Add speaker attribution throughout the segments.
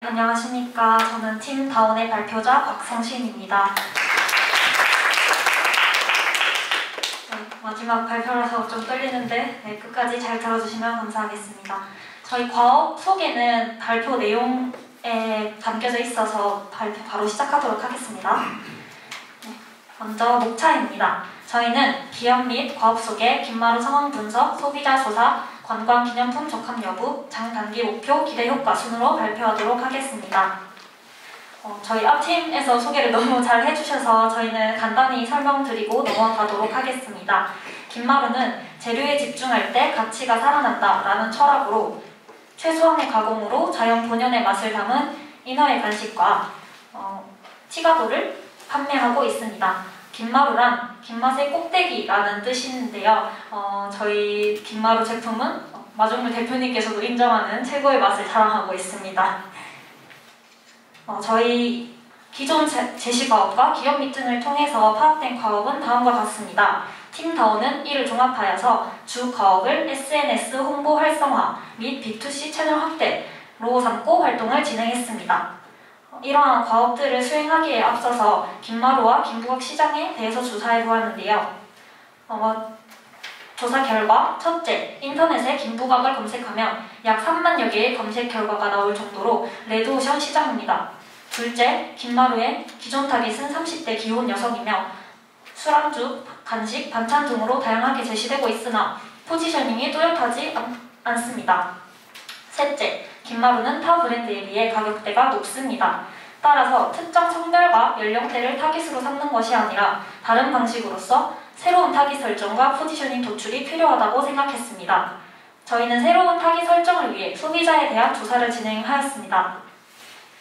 Speaker 1: 안녕하십니까. 저는 팀 다운의 발표자 박성신입니다. 마지막 발표라서 좀 떨리는데 끝까지 잘 들어주시면 감사하겠습니다. 저희 과업 소개는 발표 내용에 담겨져 있어서 발표 바로 시작하도록 하겠습니다. 먼저 목차입니다. 저희는 기업 및 과업 소개, 빈마루 상황 분석, 소비자 조사, 관광 기념품 적합 여부, 장단기 목표, 기대 효과 순으로 발표하도록 하겠습니다. 저희 앞팀에서 소개를 너무 잘 해주셔서 저희는 간단히 설명드리고 넘어가도록 하겠습니다. 빈마루는 재료에 집중할 때 가치가 살아난다 라는 철학으로 최소한의 가공으로 자연 본연의 맛을 담은 인어의 간식과 티가도를 판매하고 있습니다. 빈마루란 빈맛의 꼭대기라는 뜻인데요. 저희 빈마루 제품은 마종물 대표님께서도 인정하는 최고의 맛을 자랑하고 있습니다. 저희 기존 제시과업과 기업 미팅을 통해서 파악된 과업은 다음과 같습니다. 팀 다운은 이를 종합하여서 주 과업을 SNS 홍보 활성화 및 B2C 채널 확대로 삼고 활동을 진행했습니다. 이러한 과업들을 수행하기에 앞서서 빈마루와 김부각 시장에 대해서 조사해 보았는데요. 조사 결과 첫째, 인터넷에 김부각을 검색하면 약 3만여 개의 검색 결과가 나올 정도로 레드오션 시장입니다. 둘째, 빈마루의 기존 타깃은 30대 기혼 여성이며 술안주, 간식, 반찬 등으로 다양하게 제시되고 있으나 포지셔닝이 뚜렷하지 않습니다. 셋째, 빈마루는 타 브랜드에 비해 가격대가 높습니다. 따라서 특정 성별과 연령대를 타깃으로 삼는 것이 아니라 다른 방식으로서 새로운 타깃 설정과 포지셔닝 도출이 필요하다고 생각했습니다. 저희는 새로운 타깃 설정을 위해 소비자에 대한 조사를 진행하였습니다.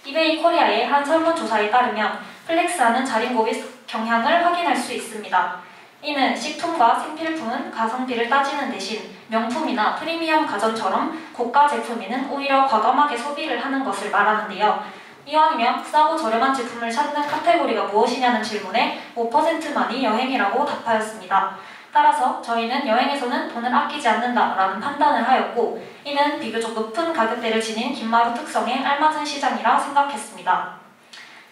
Speaker 1: 이베이 코리아의 한 설문조사에 따르면 플렉스하는 자린고비 경향을 확인할 수 있습니다. 이는 식품과 생필품은 가성비를 따지는 대신 명품이나 프리미엄 가전처럼 고가 제품에는 오히려 과감하게 소비를 하는 것을 말하는데요. 이왕이면 싸고 저렴한 제품을 찾는 카테고리가 무엇이냐는 질문에 5%만이 여행이라고 답하였습니다. 따라서 저희는 여행에서는 돈을 아끼지 않는다라는 판단을 하였고 이는 비교적 높은 가격대를 지닌 빈마루 특성에 알맞은 시장이라 생각했습니다.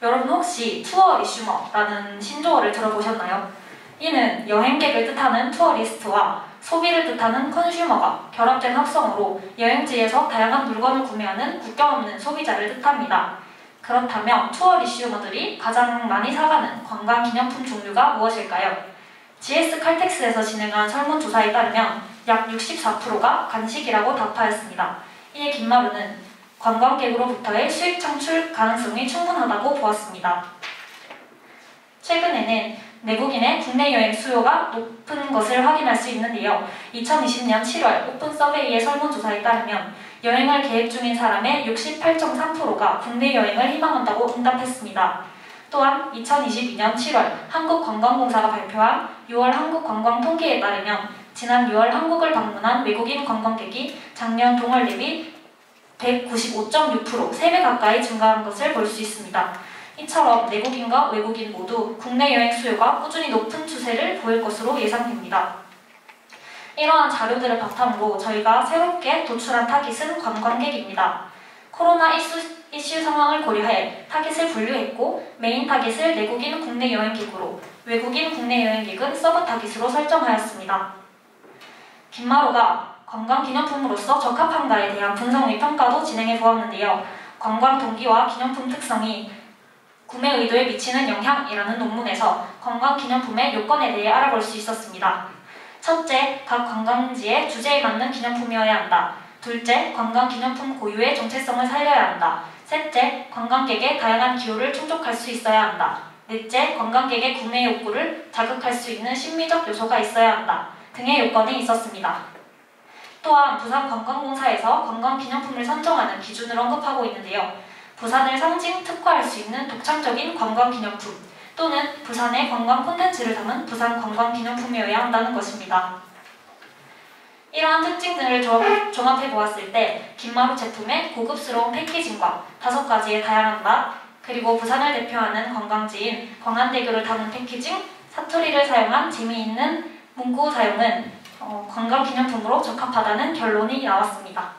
Speaker 1: 여러분 혹시 투어 리슈머라는 신조어를 들어보셨나요? 이는 여행객을 뜻하는 투어리스트와 소비를 뜻하는 컨슈머가 결합된 합성어로 여행지에서 다양한 물건을 구매하는 국경 없는 소비자를 뜻합니다. 그렇다면 투어 리슈머들이 가장 많이 사가는 관광 기념품 종류가 무엇일까요? GS 칼텍스에서 진행한 설문조사에 따르면 약 64%가 간식이라고 답하였습니다. 이에 빈마루는 관광객으로부터의 수익 창출 가능성이 충분하다고 보았습니다. 최근에는 내국인의 국내 여행 수요가 높은 것을 확인할 수 있는데요. 2020년 7월 오픈 서베이의 설문조사에 따르면 여행을 계획 중인 사람의 68.3%가 국내 여행을 희망한다고 응답했습니다. 또한 2022년 7월 한국관광공사가 발표한 6월 한국관광 통계에 따르면 지난 6월 한국을 방문한 외국인 관광객이 작년 동월 대비 195.6% 3배 가까이 증가한 것을 볼 수 있습니다. 이처럼 내국인과 외국인 모두 국내 여행 수요가 꾸준히 높은 추세를 보일 것으로 예상됩니다. 이러한 자료들을 바탕으로 저희가 새롭게 도출한 타깃은 관광객입니다. 코로나 이슈 상황을 고려해 타깃을 분류했고 메인 타깃을 내국인 국내 여행객으로 외국인 국내 여행객은 서브 타깃으로 설정하였습니다. 빈마루가 관광기념품으로서 적합한가에 대한 분석 및 평가도 진행해 보았는데요. 관광 동기와 기념품 특성이 구매 의도에 미치는 영향이라는 논문에서 관광기념품의 요건에 대해 알아볼 수 있었습니다. 첫째, 각 관광지의 주제에 맞는 기념품이어야 한다. 둘째, 관광기념품 고유의 정체성을 살려야 한다. 셋째, 관광객의 다양한 기호를 충족할 수 있어야 한다. 넷째, 관광객의 구매 욕구를 자극할 수 있는 심미적 요소가 있어야 한다. 등의 요건이 있었습니다. 또한 부산관광공사에서 관광기념품을 선정하는 기준을 언급하고 있는데요. 부산을 상징 특화할 수 있는 독창적인 관광기념품 또는 부산의 관광 콘텐츠를 담은 부산 관광기념품이어야 한다는 것입니다. 이러한 특징 등을 종합해 보았을 때 빈마루 제품의 고급스러운 패키징과 5가지의 다양한 맛 그리고 부산을 대표하는 관광지인 광안대교를 담은 패키징, 사투리를 사용한 재미있는 문구 사용은 관광기념품으로 적합하다는 결론이 나왔습니다.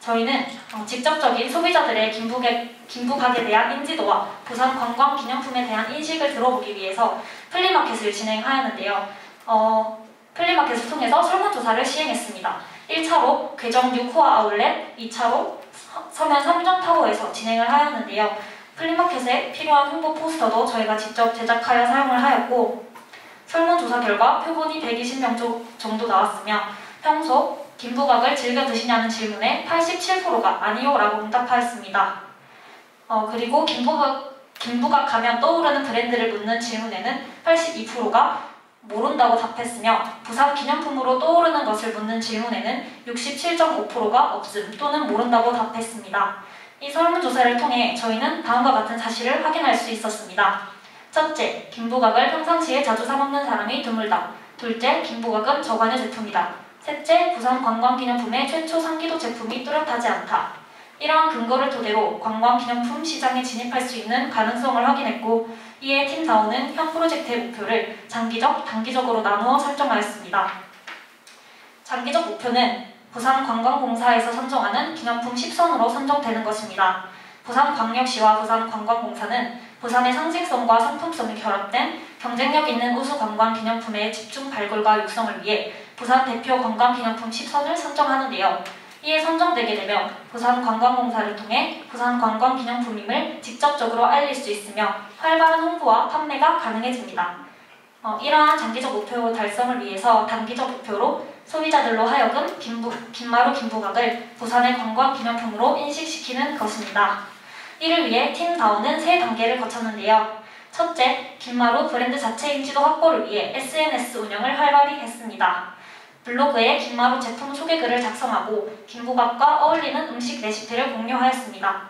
Speaker 1: 저희는 직접적인 소비자들의 김부각에 대한 인지도와 부산 관광기념품에 대한 인식을 들어보기 위해서 플리마켓을 진행하였는데요. 플리마켓을 통해서 설문조사를 시행했습니다. 1차로 괴정 6호화 아울렛, 2차로 서면 3정타워에서 진행을 하였는데요. 플리마켓에 필요한 홍보 포스터도 저희가 직접 제작하여 사용을 하였고, 설문조사 결과 표본이 120명 정도 나왔으며 평소 김부각을 즐겨 드시냐는 질문에 87%가 아니요 라고 응답하였습니다. 그리고 김부각 가면 떠오르는 브랜드를 묻는 질문에는 82%가 모른다고 답했으며 부산 기념품으로 떠오르는 것을 묻는 질문에는 67.5%가 없음 또는 모른다고 답했습니다. 이 설문조사를 통해 저희는 다음과 같은 사실을 확인할 수 있었습니다. 첫째, 김부각을 평상시에 자주 사먹는 사람이 드물다. 둘째, 김부각은 저관여 제품이다. 셋째, 부산 관광기념품의 최초 상기도 제품이 뚜렷하지 않다. 이러한 근거를 토대로 관광기념품 시장에 진입할 수 있는 가능성을 확인했고, 이에 팀다운은 현 프로젝트의 목표를 장기적, 단기적으로 나누어 설정하였습니다. 장기적 목표는 부산관광공사에서 선정하는 기념품 10선으로 선정되는 것입니다. 부산광역시와 부산관광공사는 부산의 상징성과 상품성이 결합된 경쟁력 있는 우수 관광기념품의 집중 발굴과 육성을 위해 부산 대표 관광기념품 10선을 선정하는데요. 이에 선정되게 되면 부산관광공사를 통해 부산관광기념품임을 직접적으로 알릴 수 있으며 활발한 홍보와 판매가 가능해집니다. 이러한 장기적 목표 달성을 위해서 단기적 목표로 소비자들로 하여금 김마루 김부각을 부산의 관광기념품으로 인식시키는 것입니다. 이를 위해 팀다운은 3단계를 거쳤는데요. 첫째, 김마루 브랜드 자체 인지도 확보를 위해 SNS 운영을 활발히 했습니다. 블로그에 김마루 제품 소개글을 작성하고 김부각과 어울리는 음식 레시피를 공유하였습니다.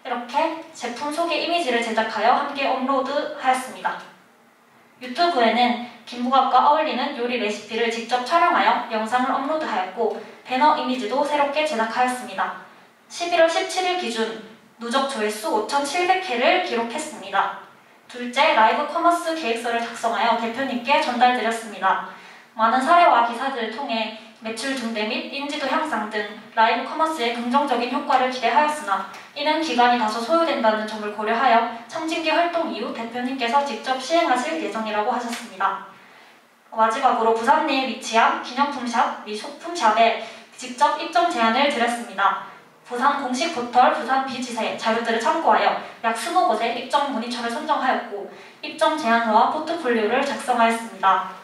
Speaker 1: 이렇게 제품 소개 이미지를 제작하여 함께 업로드하였습니다. 유튜브에는 김부각과 어울리는 요리 레시피를 직접 촬영하여 영상을 업로드하였고 배너 이미지도 새롭게 제작하였습니다. 11월 17일 기준 누적 조회수 5,700회를 기록했습니다. 둘째, 라이브 커머스 계획서를 작성하여 대표님께 전달드렸습니다. 많은 사례와 기사들을 통해 매출 증대 및 인지도 향상 등 라이브 커머스의 긍정적인 효과를 기대하였으나 이는 기간이 다소 소요된다는 점을 고려하여 청진기 활동 이후 대표님께서 직접 시행하실 예정이라고 하셨습니다. 마지막으로 부산 내에 위치한 기념품샵 및 소품샵에 직접 입점 제안을 드렸습니다. 부산 공식 포털 부산 비지세 자료들을 참고하여 약 20곳의 입점 문의처를 선정하였고 입점 제안서와 포트폴리오를 작성하였습니다.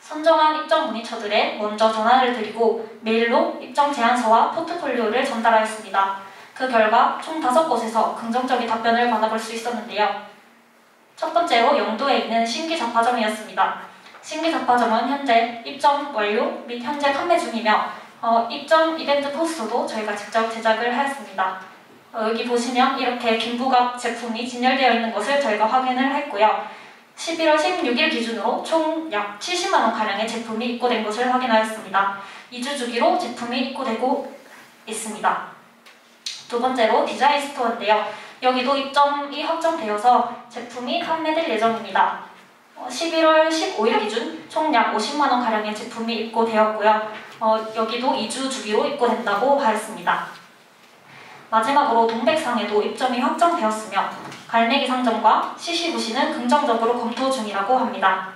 Speaker 1: 선정한 입점 문의처들에 먼저 전화를 드리고 메일로 입점 제안서와 포트폴리오를 전달하였습니다. 그 결과 총 5곳에서 긍정적인 답변을 받아볼 수 있었는데요. 첫 번째로 영도에 있는 신기잡화점이었습니다. 신기잡화점은 현재 입점 완료 및 현재 판매 중이며 입점 이벤트 포스터도 저희가 직접 제작을 하였습니다. 여기 보시면 이렇게 김부각 제품이 진열되어 있는 것을 저희가 확인을 했고요. 11월 16일 기준으로 총 약 70만원가량의 제품이 입고된 것을 확인하였습니다. 2주 주기로 제품이 입고되고 있습니다. 두 번째로 디자인 스토어인데요. 여기도 입점이 확정되어서 제품이 판매될 예정입니다. 11월 15일 기준 총 약 50만원가량의 제품이 입고되었고요. 여기도 2주 주기로 입고된다고 하였습니다. 마지막으로 동백상에도 입점이 확정되었으며 갈매기 상점과 시시부시는 긍정적으로 검토 중이라고 합니다.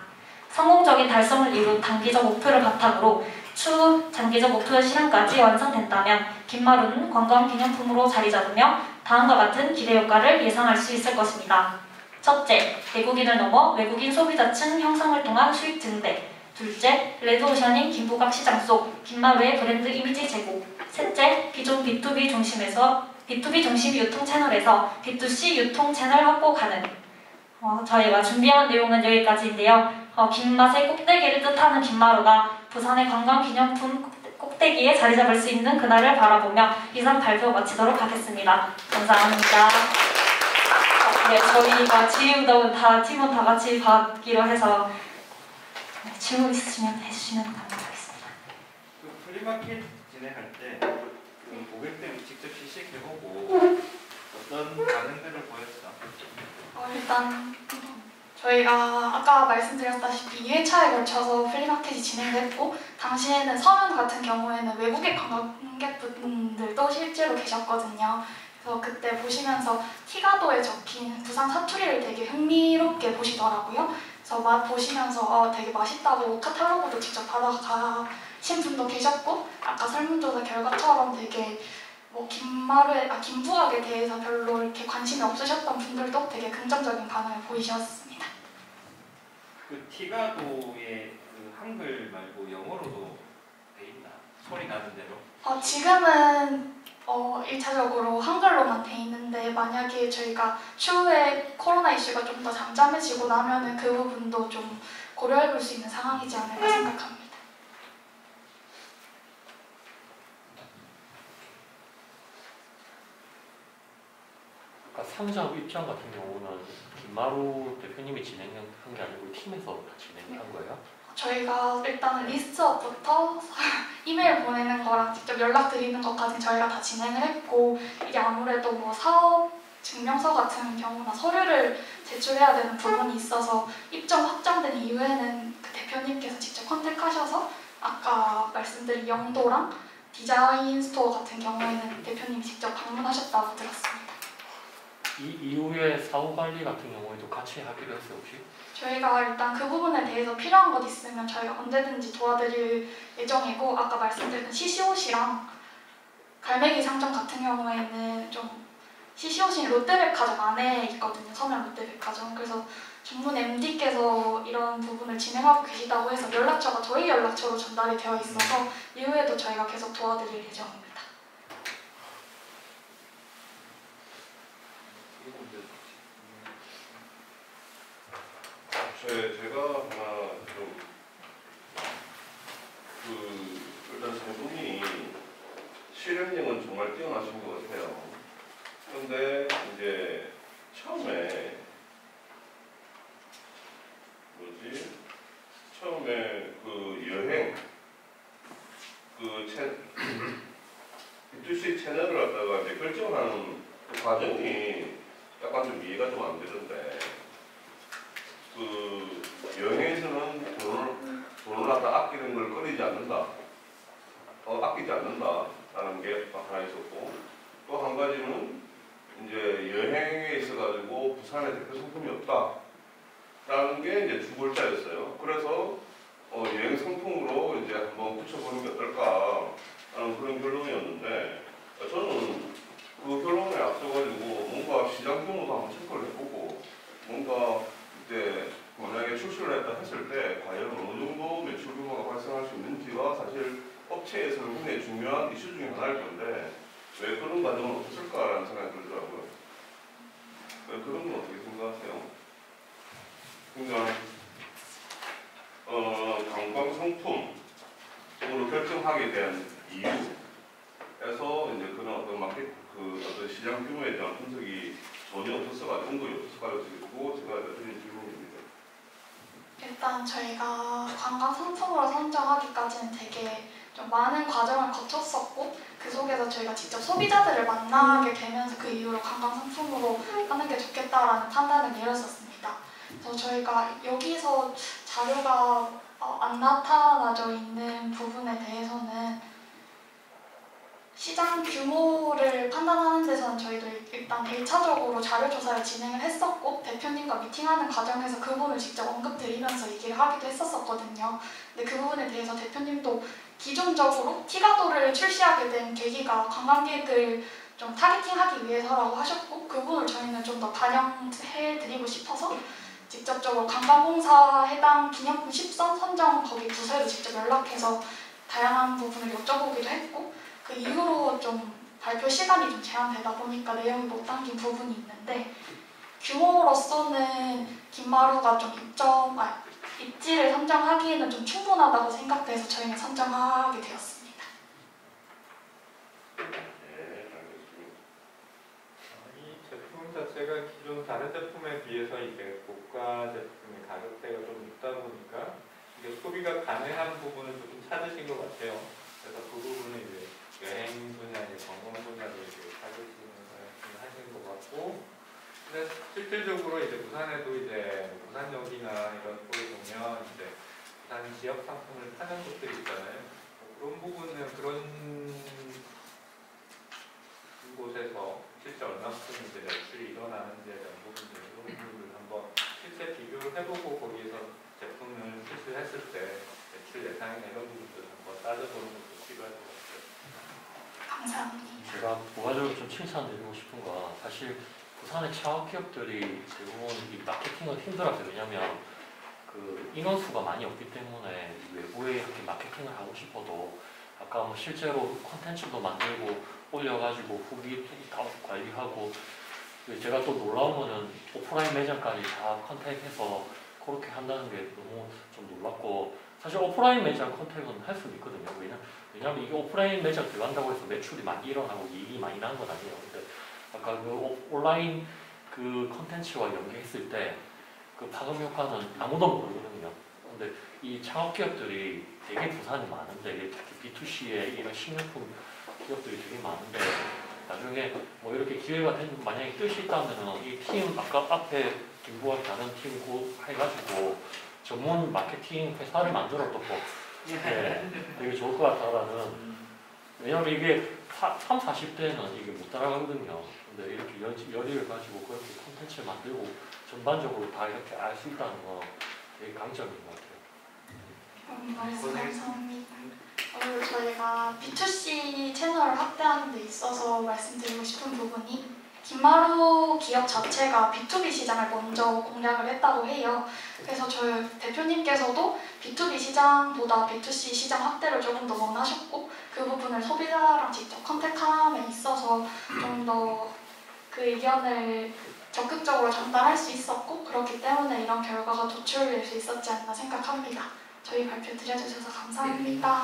Speaker 1: 성공적인 달성을 이룬 단기적 목표를 바탕으로 추후 장기적 목표 실현까지 완성된다면 김마루는 관광기념품으로 자리 잡으며 다음과 같은 기대 효과를 예상할 수 있을 것입니다. 첫째, 내국인을 넘어 외국인 소비자층 형성을 통한 수익 증대. 둘째, 레드오션인 김부각 시장 속 김마루의 브랜드 이미지 제고. 셋째, 기존 B2B 중심 유통 채널에서 B2C 유통 채널 확보 가능. 저희가 준비한 내용은 여기까지인데요. 김맛의 꼭대기를 뜻하는 김마루가 부산의 관광기념품 꼭대기에 자리 잡을 수 있는 그날을 바라보며 이상 발표 마치도록 하겠습니다. 감사합니다. 네, 저희가 지휘부덕은 팀원 다 같이 받기로 해서 질문 있으시면 해주시면 감사하겠습니다.
Speaker 2: 그 플리마켓 진행할 때 고객들이 직접 시식해보고 어떤 반응들을 보였어?
Speaker 3: 일단 저희가 아까 말씀드렸다시피 2회차에 걸쳐서 플리마켓이 진행됐고 당시에는 서면 같은 경우에는 외국의 관광객분들도 분도 실제로 계셨거든요. 그래서 그때 보시면서 티가도에 적힌 부산 사투리를 되게 흥미롭게 보시더라고요. 그래서 맛 보시면서 되게 맛있다고 카탈로그도 직접 받아가신 분도 계셨고, 아까 설문조사 결과처럼 되게 뭐 김부각에 대해서 별로 이렇게 관심이 없으셨던 분들도 되게 긍정적인 반응을 보이셨습니다.
Speaker 2: 그 티가도의 그 한글 말고 영어로도 돼 있나? 소리 나는 대로?
Speaker 3: 지금은 1차적으로 한글로만 돼 있는데, 만약에 저희가 추후에 코로나 이슈가 좀 더 잠잠해지고 나면은 그 부분도 좀 고려해 볼 수 있는 상황이지 않을까 생각합니다.
Speaker 4: 아까 상작 입장 같은 경우는 김마루 대표님이 진행한 게 아니고 팀에서 다 진행한 거예요?
Speaker 3: 저희가 일단 리스트업부터 이메일 보내는 거랑 직접 연락드리는 것까지 저희가 다 진행을 했고, 이게 아무래도 뭐 사업 증명서 같은 경우나 서류를 제출해야 되는 부분이 있어서 입점 확정된 이후에는 그 대표님께서 직접 컨택하셔서 아까 말씀드린 영도랑 디자인 스토어 같은 경우에는 대표님이 직접 방문하셨다고 들었습니다.
Speaker 4: 이 이후에 사후 관리 같은 경우에도 같이 하기로 했어요, 혹시?
Speaker 3: 저희가 일단 그 부분에 대해서 필요한 것 있으면 저희가 언제든지 도와드릴 예정이고, 아까 말씀드린 CCOC랑 갈매기 상점 같은 경우에는 좀 CCOC는 롯데백화점 안에 있거든요. 서면 롯데백화점. 그래서 전문 MD께서 이런 부분을 진행하고 계시다고 해서 연락처가 저희 연락처로 전달이 되어 있어서 이후에도 저희가 계속 도와드릴 예정입니다.
Speaker 5: 제가 하나 일단 세 분이 실행력은 정말 뛰어나신 것 같아요. 그런데 이제 처음에 그 여행 B2C 채널을 갖다가 이제 결정하는 그 과정이 약간 좀 이해가 좀 안 되는데, 그 여행에서는 돈을 갖다 아끼는 걸 꺼리지 않는다. 아끼지 않는다라는 게 하나 있었고, 또 한 가지는 이제 여행에 있어가지고 부산에 대표 상품이 없다라는 게 이제 두 글자였어요. 그래서 여행 상품으로 이제 한번 붙여보는 게 어떨까라는 그런 결론이었는데, 저는 그 결론에 앞서가지고 뭔가 시장 규모도 한번 체크를 해보고, 뭔가 이제 만약에 출시를 했다 했을 때 과연 어느 정도 매출 규모가 발생할 수 있는지가 사실 업체에서는 굉장히 중요한 이슈 중에 하나일 건데, 왜 그런 과정은 없었을까라는 생각이 들더라고요. 그런 건 어떻게 생각하세요? 그러니까 관광 상품으로 결정하게 된 이유에서 이제 그런 어떤 어떤 시장 규모에 대한 분석이 전혀 없었어가지고 언급이 없었어가지고 제가 드린 질문입니다.
Speaker 3: 일단 저희가 관광 상품으로 선정하기까지는 되게 좀 많은 과정을 거쳤었고, 그 속에서 저희가 직접 소비자들을 만나게 되면서 그 이후로 관광 상품으로 하는 게 좋겠다라는 판단을 내렸었습니다. 그래서 저희가 여기서 자료가 안 나타나져 있는 부분에 대해서는 시장 규모를 판단하는 데서는 저희도 일단 1차적으로 자료조사를 진행을 했었고, 대표님과 미팅하는 과정에서 그 부분을 직접 언급드리면서 얘기를 하기도 했었거든요. 근데 그 부분에 대해서 대표님도 기존적으로 티가도를 출시하게 된 계기가 관광객을 좀 타겟팅하기 위해서라고 하셨고, 그 부분을 저희는 좀 더 반영해드리고 싶어서 직접적으로 관광공사 해당 기념품 10선 선정 거기 부서에도 직접 연락해서 다양한 부분을 여쭤보기도 했고, 그 이후로 좀 발표 시간이 좀 제한되다 보니까 내용이 못 담긴 부분이 있는데, 규모로서는 김마루가 좀 입지를 선정하기에는 좀 충분하다고 생각돼서 저희는 선정하게 되었습니다.
Speaker 5: 네, 알겠습니다.
Speaker 6: 이 제품 자체가 기존 다른 제품에 비해서 이제 고가 제품의 가격대가 좀 있다 보니까 이게 소비가 가능한 부분을 조금 찾으신 것 같아요. 그래서 그 부분을 이제 여행 분야, 관광 분야로 이제 찾으시는 걸 하시는 것 같고, 근데 실질적으로 이제 부산에도 이제 부산역이나 이런 쪽에 보면 이제 부산 지역 상품을 파는 곳들이 있잖아요. 그런 부분은 그런 곳에서 실제 얼마큼 이제 매출이 일어나는지에 대한 부분들 이런 부분을 한번 실제 비교를 해보고 거기에서 제품을 출시했을 때 매출 예상이나 이런 부분들을 한번 따져보는 것도 필요할 것 같아요.
Speaker 3: 감사합니다.
Speaker 4: 제가 부가적으로 좀 칭찬드리고 싶은 건 사실 부산의 창업 기업들이 대부분 이 마케팅은 힘들어요. 왜냐하면 그 인원수가 많이 없기 때문에 외부에 이렇게 마케팅을 하고 싶어도 아까 뭐 실제로 콘텐츠도 만들고 올려가지고 후기 다 관리하고 제가 또 놀라운 거는 오프라인 매장까지 다 컨택해서 그렇게 한다는 게 너무 좀 놀랍고 사실 오프라인 매장 컨택은 할 수는 있거든요. 왜냐하면 이게 오프라인 매장 들어간다고 해서 매출이 많이 일어나고 이익이 많이 나는 건 아니에요. 근데 아까 그 온라인 그 컨텐츠와 연계했을 때 그 파급 효과는 아무도 모르거든요. 근데 이 창업 기업들이 되게 부산이 많은데 특히 B2C의 이런 식료품 기업들이 되게 많은데 나중에 뭐 이렇게 기회가 되면 만약에 뜻이 있다면은 이 팀 아까 앞에 김부와 다른 팀 고 해가지고 전문 마케팅 회사를 만들어도 되게 좋을 것 같다라는 왜냐면 이게 30, 40대는 이게 못 따라가거든요. 근데 이렇게 열의를 가지고 그렇게 콘텐츠를 만들고 전반적으로 다 이렇게 알 수 있다는 거 되게 강점인 것 같아요.
Speaker 3: 말씀 감사합니다. 오늘 저희가 B2C 채널을 확대하는 데 있어서 말씀드리고 싶은 부분이 김마루 기업 자체가 B2B 시장을 먼저 공략을 했다고 해요. 그래서 저희 대표님께서도 B2B 시장보다 B2C 시장 확대를 조금 더 원하셨고 그 부분을 소비자랑 직접 컨택함에 있어서 좀 더 그 의견을 적극적으로 전달할 수 있었고 그렇기 때문에 이런 결과가 도출될 수 있었지 않나 생각합니다. 저희 발표 드려주셔서 감사합니다.